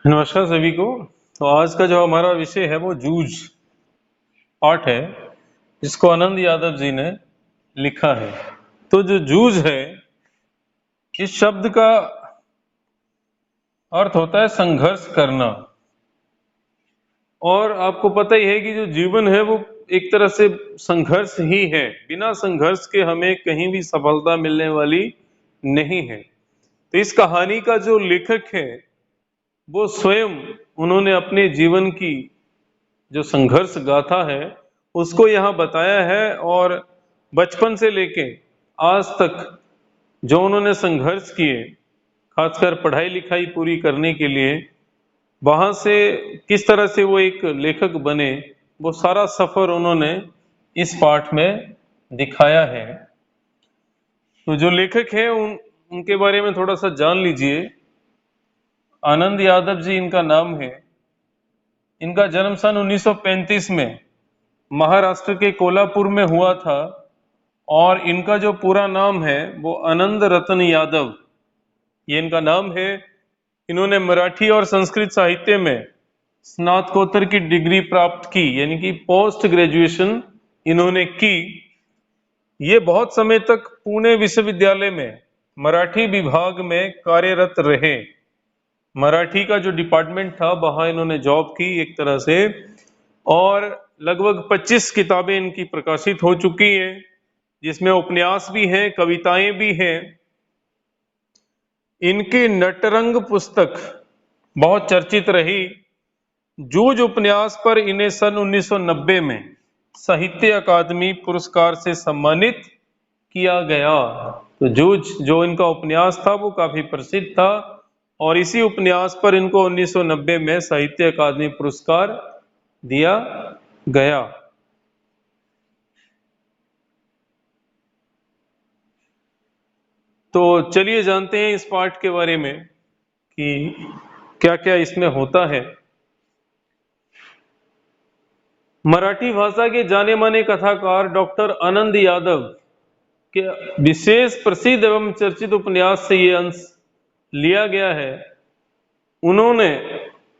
नमस्कार सभी को। तो आज का जो हमारा विषय है वो जूझ पाठ है, जिसको आनंद यादव जी ने लिखा है। तो जो जूझ है, इस शब्द का अर्थ होता है संघर्ष करना। और आपको पता ही है कि जो जीवन है वो एक तरह से संघर्ष ही है। बिना संघर्ष के हमें कहीं भी सफलता मिलने वाली नहीं है। तो इस कहानी का जो लेखक है वो स्वयं उन्होंने अपने जीवन की जो संघर्ष गाथा है उसको यहाँ बताया है। और बचपन से लेके आज तक जो उन्होंने संघर्ष किए, खासकर पढ़ाई लिखाई पूरी करने के लिए, वहां से किस तरह से वो एक लेखक बने, वो सारा सफर उन्होंने इस पाठ में दिखाया है। तो जो लेखक है उनके बारे में थोड़ा सा जान लीजिए। आनंद यादव जी इनका नाम है। इनका जन्म सन 1935 में महाराष्ट्र के कोल्हापुर में हुआ था। और इनका जो पूरा नाम है वो आनंद रतन यादव, ये इनका नाम है। इन्होंने मराठी और संस्कृत साहित्य में स्नातकोत्तर की डिग्री प्राप्त की, यानी कि पोस्ट ग्रेजुएशन इन्होंने की। ये बहुत समय तक पुणे विश्वविद्यालय में मराठी विभाग में कार्यरत रहे। मराठी का जो डिपार्टमेंट था वहां इन्होंने जॉब की एक तरह से। और लगभग 25 किताबें इनकी प्रकाशित हो चुकी हैं, जिसमें उपन्यास भी हैं, कविताएं भी हैं। इनकी नटरंग पुस्तक बहुत चर्चित रही। जूझ उपन्यास पर इन्हें सन 1990 में साहित्य अकादमी पुरस्कार से सम्मानित किया गया। तो जूझ जो इनका उपन्यास था वो काफी प्रसिद्ध था, और इसी उपन्यास पर इनको 1990 में साहित्य अकादमी पुरस्कार दिया गया। तो चलिए जानते हैं इस पाठ के बारे में कि क्या क्या इसमें होता है। मराठी भाषा के जाने माने कथाकार डॉक्टर आनंद यादव के विशेष प्रसिद्ध एवं चर्चित उपन्यास से ये अंश लिया गया है। उन्होंने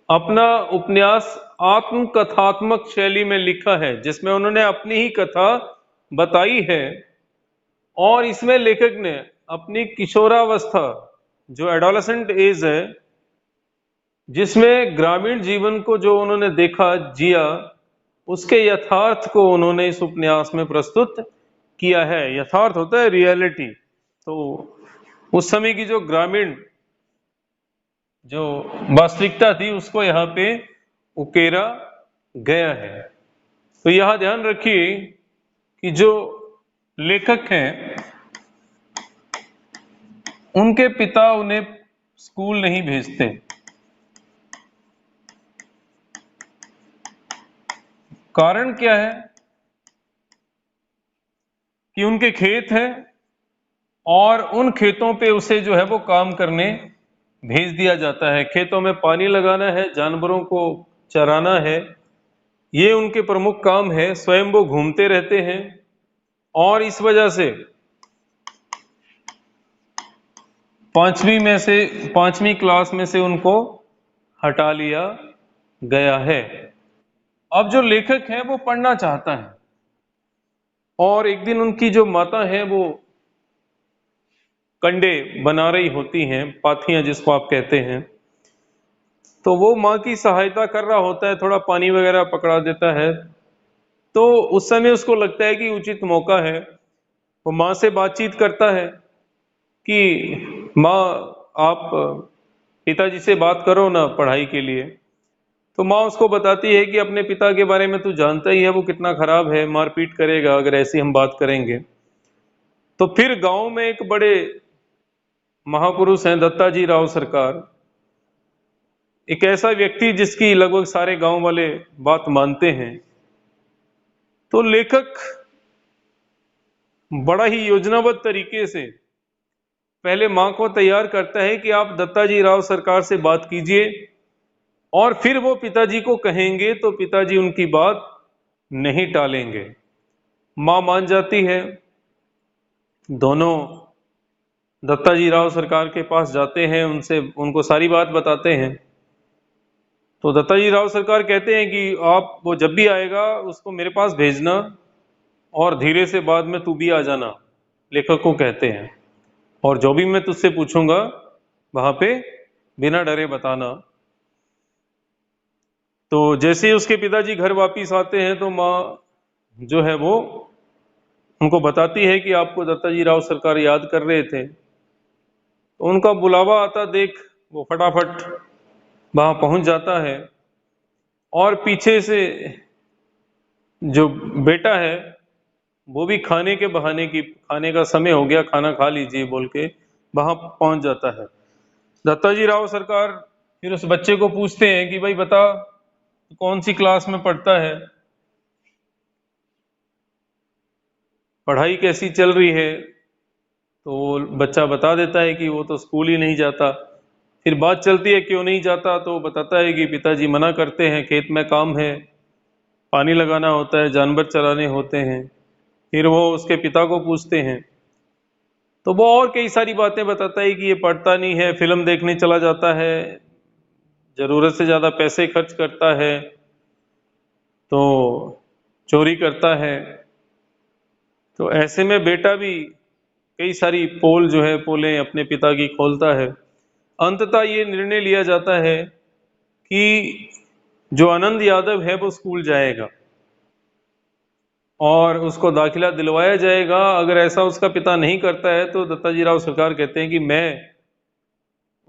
अपना उपन्यास आत्मकथात्मक शैली में लिखा है, जिसमें उन्होंने अपनी ही कथा बताई है। और इसमें लेखक ने अपनी किशोरावस्था, जो एडोलेसेंट एज है, जिसमें ग्रामीण जीवन को जो उन्होंने देखा, जिया, उसके यथार्थ को उन्होंने इस उपन्यास में प्रस्तुत किया है। यथार्थ होता है रियलिटी। तो उस समय की जो ग्रामीण जो वास्तविकता थी उसको यहाँ पे उकेरा गया है। तो यह ध्यान रखिए कि जो लेखक हैं उनके पिता उन्हें स्कूल नहीं भेजते। कारण क्या है कि उनके खेत हैं और उन खेतों पे उसे जो है वो काम करने भेज दिया जाता है। खेतों में पानी लगाना है, जानवरों को चराना है, ये उनके प्रमुख काम है। स्वयं वो घूमते रहते हैं और इस वजह से पांचवी क्लास में से उनको हटा लिया गया है। अब जो लेखक है वो पढ़ना चाहता है, और एक दिन उनकी जो माता है वो कंडे बना रही होती हैं, पाथियां जिसको आप कहते हैं। तो वो माँ की सहायता कर रहा होता है, थोड़ा पानी वगैरह पकड़ा देता है। तो उस समय उसको लगता है कि उचित मौका है। वो माँ से बातचीत करता है कि माँ, आप पिताजी से बात करो ना पढ़ाई के लिए। तो माँ उसको बताती है कि अपने पिता के बारे में तू जानता ही है, वो कितना खराब है, मारपीट करेगा अगर ऐसी हम बात करेंगे। तो फिर गांव में एक बड़े महापुरुष हैं दत्ताजी राव सरकार, एक ऐसा व्यक्ति जिसकी लगभग सारे गांव वाले बात मानते हैं। तो लेखक बड़ा ही योजनाबद्ध तरीके से पहले मां को तैयार करता है कि आप दत्ताजी राव सरकार से बात कीजिए, और फिर वो पिताजी को कहेंगे तो पिताजी उनकी बात नहीं टालेंगे। मां मान जाती है। दोनों दत्ताजी राव सरकार के पास जाते हैं, उनको सारी बात बताते हैं। तो दत्ताजी राव सरकार कहते हैं कि आप वो जब भी आएगा उसको मेरे पास भेजना और धीरे से बाद में तू भी आ जाना, लेखक को कहते हैं। और जो भी मैं तुझसे पूछूंगा वहां पे बिना डरे बताना। तो जैसे ही उसके पिताजी घर वापिस आते हैं तो माँ जो है वो उनको बताती है कि आपको दत्ताजी राव सरकार याद कर रहे थे। तो उनका बुलावा आता देख वो फटाफट वहां पहुंच जाता है और पीछे से जो बेटा है वो भी खाने के बहाने की खाने का समय हो गया, खाना खा लीजिए बोल के वहां पहुंच जाता है। दत्ताजी राव सरकार फिर उस बच्चे को पूछते हैं कि भाई बता कौन सी क्लास में पढ़ता है, पढ़ाई कैसी चल रही है। तो वो बच्चा बता देता है कि वो तो स्कूल ही नहीं जाता। फिर बात चलती है क्यों नहीं जाता, तो वो बताता है कि पिताजी मना करते हैं, खेत में काम है, पानी लगाना होता है, जानवर चराने होते हैं। फिर वो उसके पिता को पूछते हैं तो वो और कई सारी बातें बताता है कि ये पढ़ता नहीं है, फिल्म देखने चला जाता है, जरूरत से ज्यादा पैसे खर्च करता है, तो चोरी करता है। तो ऐसे में बेटा भी कई सारी पोल जो है पोलें अपने पिता की खोलता है। अंततः ये निर्णय लिया जाता है कि जो आनंद यादव है वो स्कूल जाएगा और उसको दाखिला दिलवाया जाएगा। अगर ऐसा उसका पिता नहीं करता है तो दत्ताजी राव सरकार कहते हैं कि मैं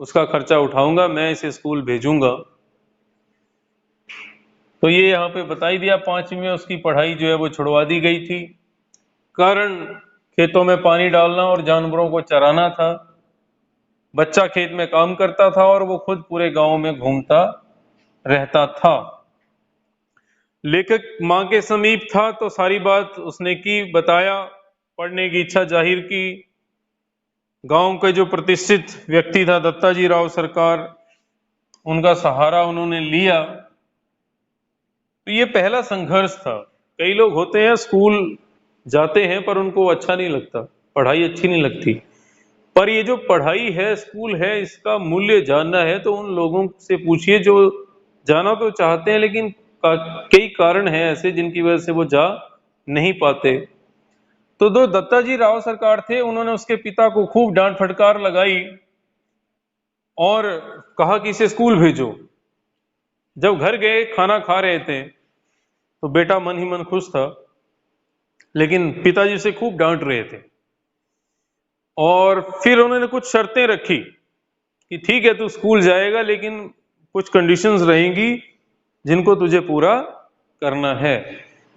उसका खर्चा उठाऊंगा, मैं इसे स्कूल भेजूंगा। तो ये यहाँ पे बता ही दिया, 5वीं में उसकी पढ़ाई जो है वो छुड़वा दी गई थी। कारण खेतों में पानी डालना और जानवरों को चराना था। बच्चा खेत में काम करता था और वो खुद पूरे गांव में घूमता रहता था। लेखक मां के समीप था तो सारी बात उसने की, बताया, पढ़ने की इच्छा जाहिर की। गांव के जो प्रतिष्ठित व्यक्ति था दत्ताजी राव सरकार, उनका सहारा उन्होंने लिया। तो ये पहला संघर्ष था। कई लोग होते हैं स्कूल जाते हैं पर उनको अच्छा नहीं लगता, पढ़ाई अच्छी नहीं लगती। पर ये जो पढ़ाई है, स्कूल है, इसका मूल्य जानना है तो उन लोगों से पूछिए जो जाना तो चाहते हैं लेकिन कई कारण हैं ऐसे जिनकी वजह से वो जा नहीं पाते। तो दो दत्ताजी राव सरकार थे, उन्होंने उसके पिता को खूब डांट फटकार लगाई और कहा कि इसे स्कूल भेजो। जब घर गए खाना खा रहे थे तो बेटा मन ही मन खुश था, लेकिन पिताजी उसे खूब डांट रहे थे। और फिर उन्होंने कुछ शर्तें रखी कि ठीक है तू स्कूल जाएगा लेकिन कुछ कंडीशंस रहेंगी जिनको तुझे पूरा करना है।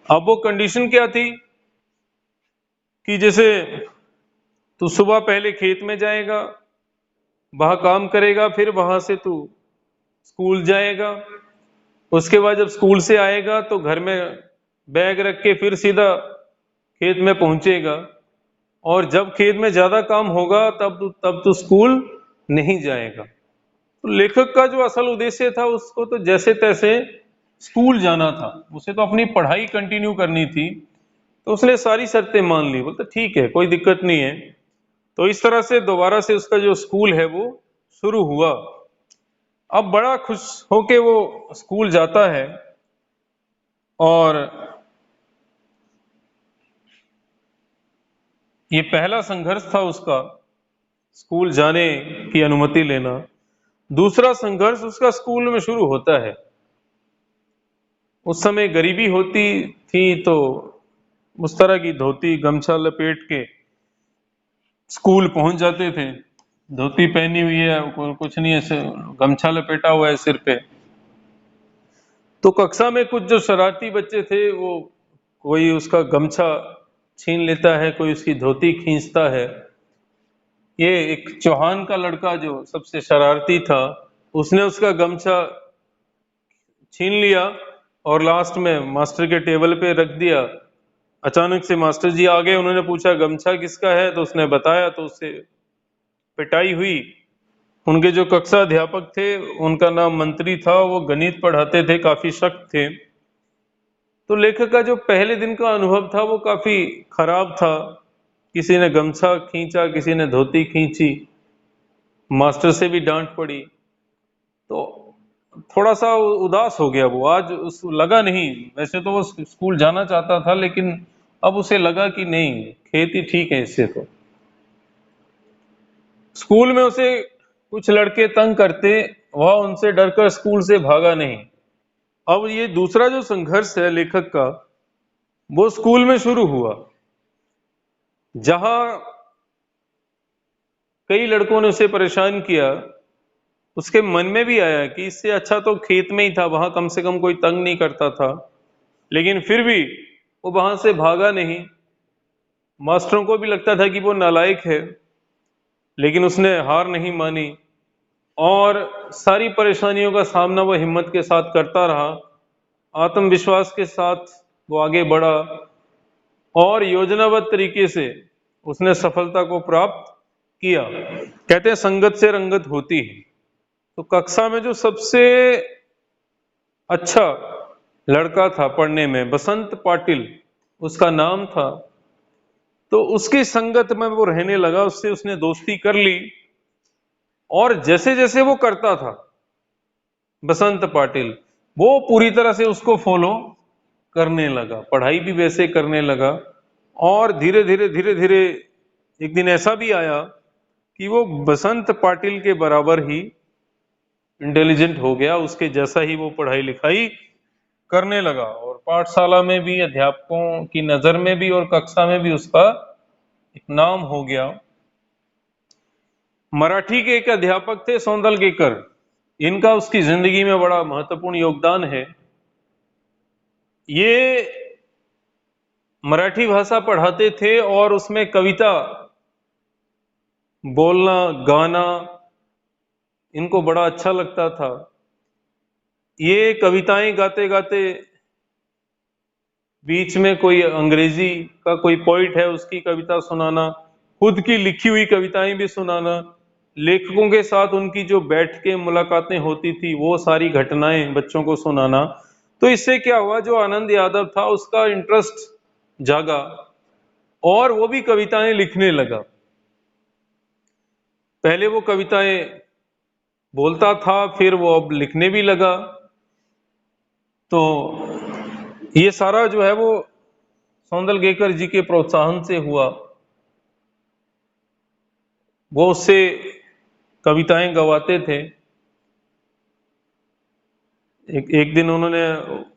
अब वो कंडीशन क्या थी कि जैसे तू सुबह पहले खेत में जाएगा, वहां काम करेगा, फिर वहां से तू स्कूल जाएगा। उसके बाद जब स्कूल से आएगा तो घर में बैग रख के फिर सीधा खेत में पहुंचेगा। और जब खेत में ज्यादा काम होगा तब तो स्कूल नहीं जाएगा। तो लेखक का जो असल उद्देश्य था उसको तो जैसे तैसे स्कूल जाना था, उसे तो अपनी पढ़ाई कंटिन्यू करनी थी। तो उसने सारी शर्तें मान ली, बोलते ठीक है कोई दिक्कत नहीं है। तो इस तरह से दोबारा से उसका जो स्कूल है वो शुरू हुआ। अब बड़ा खुश होके वो स्कूल जाता है और ये पहला संघर्ष था उसका, स्कूल जाने की अनुमति लेना। दूसरा संघर्ष उसका स्कूल में शुरू होता है। उस समय गरीबी होती थी तो उस तरह की धोती गमछा लपेट के स्कूल पहुंच जाते थे। धोती पहनी हुई है, कुछ नहीं, ऐसे गमछा लपेटा हुआ है सिर पे। तो कक्षा में कुछ जो शरारती बच्चे थे वो कोई उसका गमछा छीन लेता है, कोई उसकी धोती खींचता है। ये एक चौहान का लड़का जो सबसे शरारती था, उसने उसका गमछा छीन लिया और लास्ट में मास्टर के टेबल पे रख दिया। अचानक से मास्टर जी आ गए, उन्होंने पूछा गमछा किसका है, तो उसने बताया, तो उससे पिटाई हुई। उनके जो कक्षा अध्यापक थे उनका नाम मंत्री था, वो गणित पढ़ाते थे, काफी सख्त थे। तो लेखक का जो पहले दिन का अनुभव था वो काफी खराब था। किसी ने गमछा खींचा, किसी ने धोती खींची, मास्टर से भी डांट पड़ी। तो थोड़ा सा उदास हो गया वो। आज उस लगा नहीं, वैसे तो वो स्कूल जाना चाहता था, लेकिन अब उसे लगा कि नहीं, खेती ठीक है इससे तो। स्कूल में उसे कुछ लड़के तंग करते, वह उनसे डरकर स्कूल से भागा नहीं। अब ये दूसरा जो संघर्ष है लेखक का, वो स्कूल में शुरू हुआ, जहां कई लड़कों ने उसे परेशान किया। उसके मन में भी आया कि इससे अच्छा तो खेत में ही था, वहां कम से कम कोई तंग नहीं करता था। लेकिन फिर भी वो वहां से भागा नहीं। मास्टरों को भी लगता था कि वो नालायक है, लेकिन उसने हार नहीं मानी और सारी परेशानियों का सामना वो हिम्मत के साथ करता रहा। आत्मविश्वास के साथ वो आगे बढ़ा और योजनाबद्ध तरीके से उसने सफलता को प्राप्त किया। कहते हैं संगत से रंगत होती है। तो कक्षा में जो सबसे अच्छा लड़का था पढ़ने में, बसंत पाटिल उसका नाम था, तो उसकी संगत में वो रहने लगा, उससे उसने दोस्ती कर ली। और जैसे जैसे वो करता था बसंत पाटिल, वो पूरी तरह से उसको फॉलो करने लगा, पढ़ाई भी वैसे करने लगा। और धीरे धीरे एक दिन ऐसा भी आया कि वो बसंत पाटिल के बराबर ही इंटेलिजेंट हो गया, उसके जैसा ही वो पढ़ाई लिखाई करने लगा। और पाठशाला में भी, अध्यापकों की नजर में भी और कक्षा में भी उसका एक नाम हो गया। मराठी के एक अध्यापक थे सौंदलगेकर, इनका उसकी जिंदगी में बड़ा महत्वपूर्ण योगदान है। ये मराठी भाषा पढ़ाते थे और उसमें कविता बोलना, गाना इनको बड़ा अच्छा लगता था। ये कविताएं गाते गाते बीच में कोई अंग्रेजी का कोई पोइट है उसकी कविता सुनाना, खुद की लिखी हुई कविताएं भी सुनाना, लेखकों के साथ उनकी जो बैठ के मुलाकातें होती थी वो सारी घटनाएं बच्चों को सुनाना। तो इससे क्या हुआ, जो आनंद यादव था उसका इंटरेस्ट जागा और वो भी कविताएं लिखने लगा। पहले वो कविताएं बोलता था, फिर वो अब लिखने भी लगा। तो ये सारा जो है वो सौंदलगेकर जी के प्रोत्साहन से हुआ। वो उससे कविताएं गवाते थे। एक दिन उन्होंने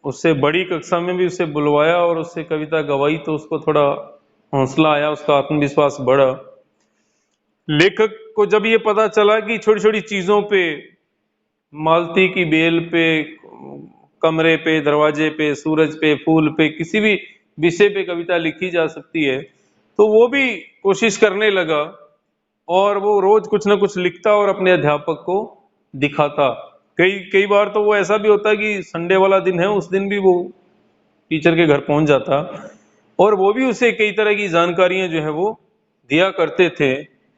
उससे बड़ी कक्षा में भी उसे बुलवाया और उससे कविता गवाई, तो उसको थोड़ा हौसला आया, उसका आत्मविश्वास बढ़ा। लेखक को जब ये पता चला कि छोटी छोटी चीजों पे, मालती की बेल पे, कमरे पे, दरवाजे पे, सूरज पे, फूल पे, किसी भी विषय पे कविता लिखी जा सकती है, तो वो भी कोशिश करने लगा। और वो रोज कुछ ना कुछ लिखता और अपने अध्यापक को दिखाता। कई कई बार तो वो ऐसा भी होता कि संडे वाला दिन है, उस दिन भी वो टीचर के घर पहुंच जाता और वो भी उसे कई तरह की जानकारियां जो है वो दिया करते थे,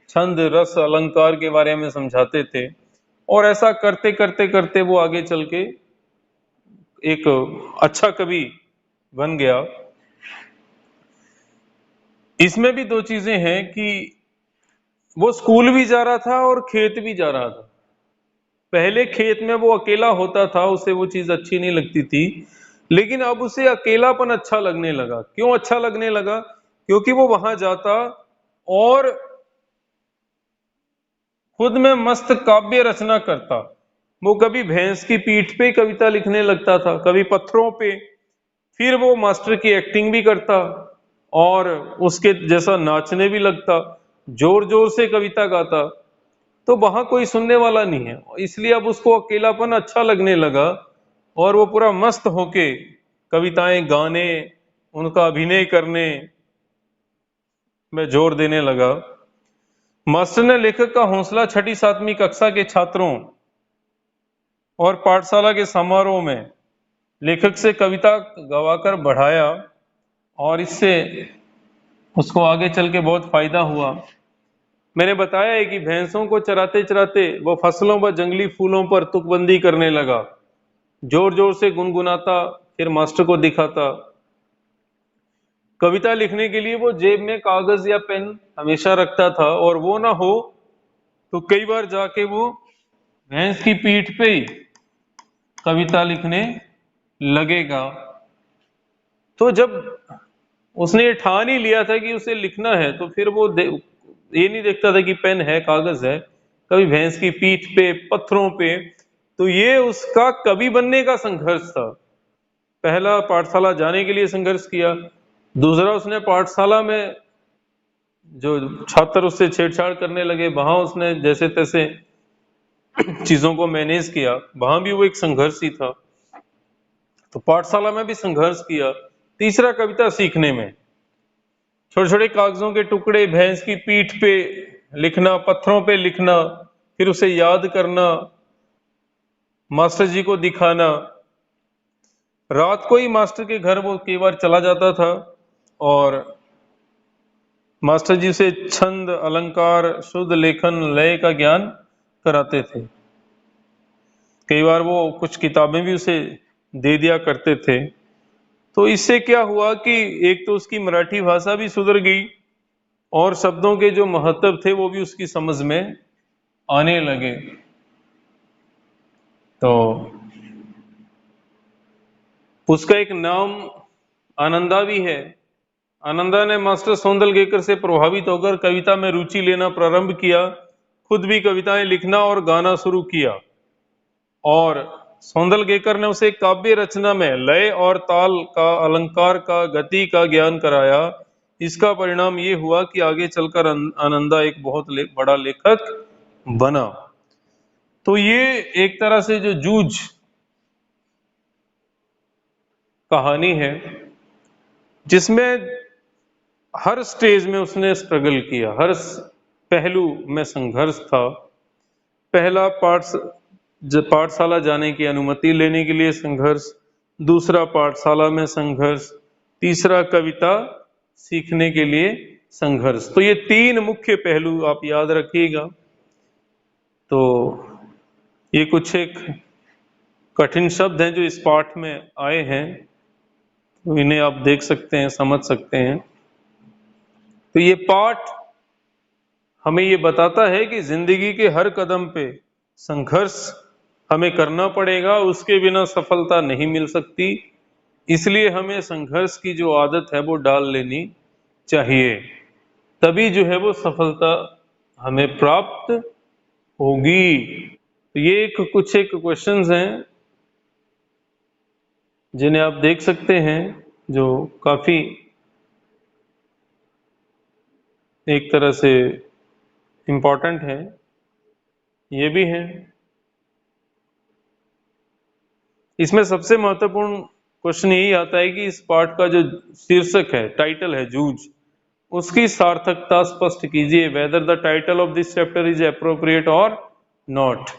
छंद रस अलंकार के बारे में समझाते थे। और ऐसा करते करते करते वो आगे चल के एक अच्छा कवि बन गया। इसमें भी दो चीजें हैं कि वो स्कूल भी जा रहा था और खेत भी जा रहा था। पहले खेत में वो अकेला होता था, उसे वो चीज अच्छी नहीं लगती थी, लेकिन अब उसे अकेलापन अच्छा लगने लगा। क्यों अच्छा लगने लगा? क्योंकि वो वहां जाता और खुद में मस्त काव्य रचना करता। वो कभी भैंस की पीठ पे कविता लिखने लगता था, कभी पत्थरों पे। फिर वो मास्टर की एक्टिंग भी करता और उसके जैसा नाचने भी लगता, जोर जोर से कविता गाता। तो वहां कोई सुनने वाला नहीं है, इसलिए अब उसको अकेलापन अच्छा लगने लगा और वो पूरा मस्त होके कविताएं गाने, उनका अभिनय करने में जोर देने लगा। मास्टर ने लेखक का हौसला छठी सातवीं कक्षा के छात्रों और पाठशाला के समारोह में लेखक से कविता गवाकर बढ़ाया और इससे उसको आगे चल के बहुत फायदा हुआ। मैंने बताया है कि भैंसों को चराते चराते वो फसलों व जंगली फूलों पर तुकबंदी करने लगा, जोर जोर से गुनगुनाता, फिर मास्टर को दिखाता। कविता लिखने के लिए वो जेब में कागज या पेन हमेशा रखता था और वो ना हो तो कई बार जाके वो भैंस की पीठ पे ही कविता लिखने लगेगा। तो जब उसने ये ठान ही लिया था कि उसे लिखना है, तो फिर वो ये नहीं देखता था कि पेन है, कागज है, कभी भैंस की पीठ पे, पत्थरों पे। तो ये उसका कवि बनने का संघर्ष था। पहला पाठशाला जाने के लिए संघर्ष किया, दूसरा उसने पाठशाला में जो छात्र उससे छेड़छाड़ करने लगे वहां उसने जैसे तैसे चीजों को मैनेज किया, वहां भी वो एक संघर्ष ही था। तो पाठशाला में भी संघर्ष किया। तीसरा कविता सीखने में, छोटे छोटे कागजों के टुकड़े भैंस की पीठ पे लिखना, पत्थरों पे लिखना, फिर उसे याद करना, मास्टर जी को दिखाना। रात को ही मास्टर के घर वो कई बार चला जाता था और मास्टर जी से छंद, अलंकार, शुद्ध लेखन, लय का ज्ञान कराते थे। कई बार वो कुछ किताबें भी उसे दे दिया करते थे। तो इससे क्या हुआ कि एक तो उसकी मराठी भाषा भी सुधर गई और शब्दों के जो महत्व थे वो भी उसकी समझ में आने लगे। तो उसका एक नाम आनंदा भी है। आनंदा ने मास्टर सौंदलगेकर से प्रभावित होकर कविता में रुचि लेना प्रारंभ किया, खुद भी कविताएं लिखना और गाना शुरू किया। और सौंदलगेकर ने उसे काव्य रचना में लय और ताल का, अलंकार का, गति का ज्ञान कराया। इसका परिणाम ये हुआ कि आगे चलकर आनंदा एक बहुत बड़ा लेखक बना। तो ये एक तरह से जो जूझ कहानी है जिसमें हर स्टेज में उसने स्ट्रगल किया, हर पहलू में संघर्ष था। पहला पाठशाला जाने की अनुमति लेने के लिए संघर्ष, दूसरा पाठशाला में संघर्ष, तीसरा कविता सीखने के लिए संघर्ष। तो ये तीन मुख्य पहलू आप याद रखिएगा। तो ये कुछ एक कठिन शब्द हैं जो इस पाठ में आए हैं, तो इन्हें आप देख सकते हैं, समझ सकते हैं। तो ये पाठ हमें ये बताता है कि जिंदगी के हर कदम पे संघर्ष हमें करना पड़ेगा, उसके बिना सफलता नहीं मिल सकती। इसलिए हमें संघर्ष की जो आदत है वो डाल लेनी चाहिए, तभी जो है वो सफलता हमें प्राप्त होगी। तो ये कुछ एक क्वेश्चंस हैं जिन्हें आप देख सकते हैं, जो काफी एक तरह से इम्पोर्टेंट है। ये भी है, इसमें सबसे महत्वपूर्ण क्वेश्चन यही आता है कि इस पाठ का जो शीर्षक है, टाइटल है जूझ, उसकी सार्थकता स्पष्ट कीजिए। Whether the title of this chapter is appropriate और नॉट।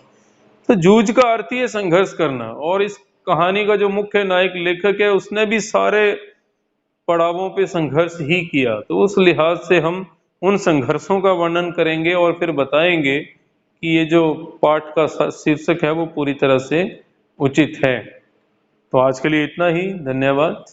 तो जूझ का अर्थ ही है संघर्ष करना, और इस कहानी का जो मुख्य नायक लेखक है उसने भी सारे पड़ावों पे संघर्ष ही किया। तो उस लिहाज से हम उन संघर्षों का वर्णन करेंगे और फिर बताएंगे कि ये जो पाठ का शीर्षक है वो पूरी तरह से उचित है। तो आज के लिए इतना ही, धन्यवाद।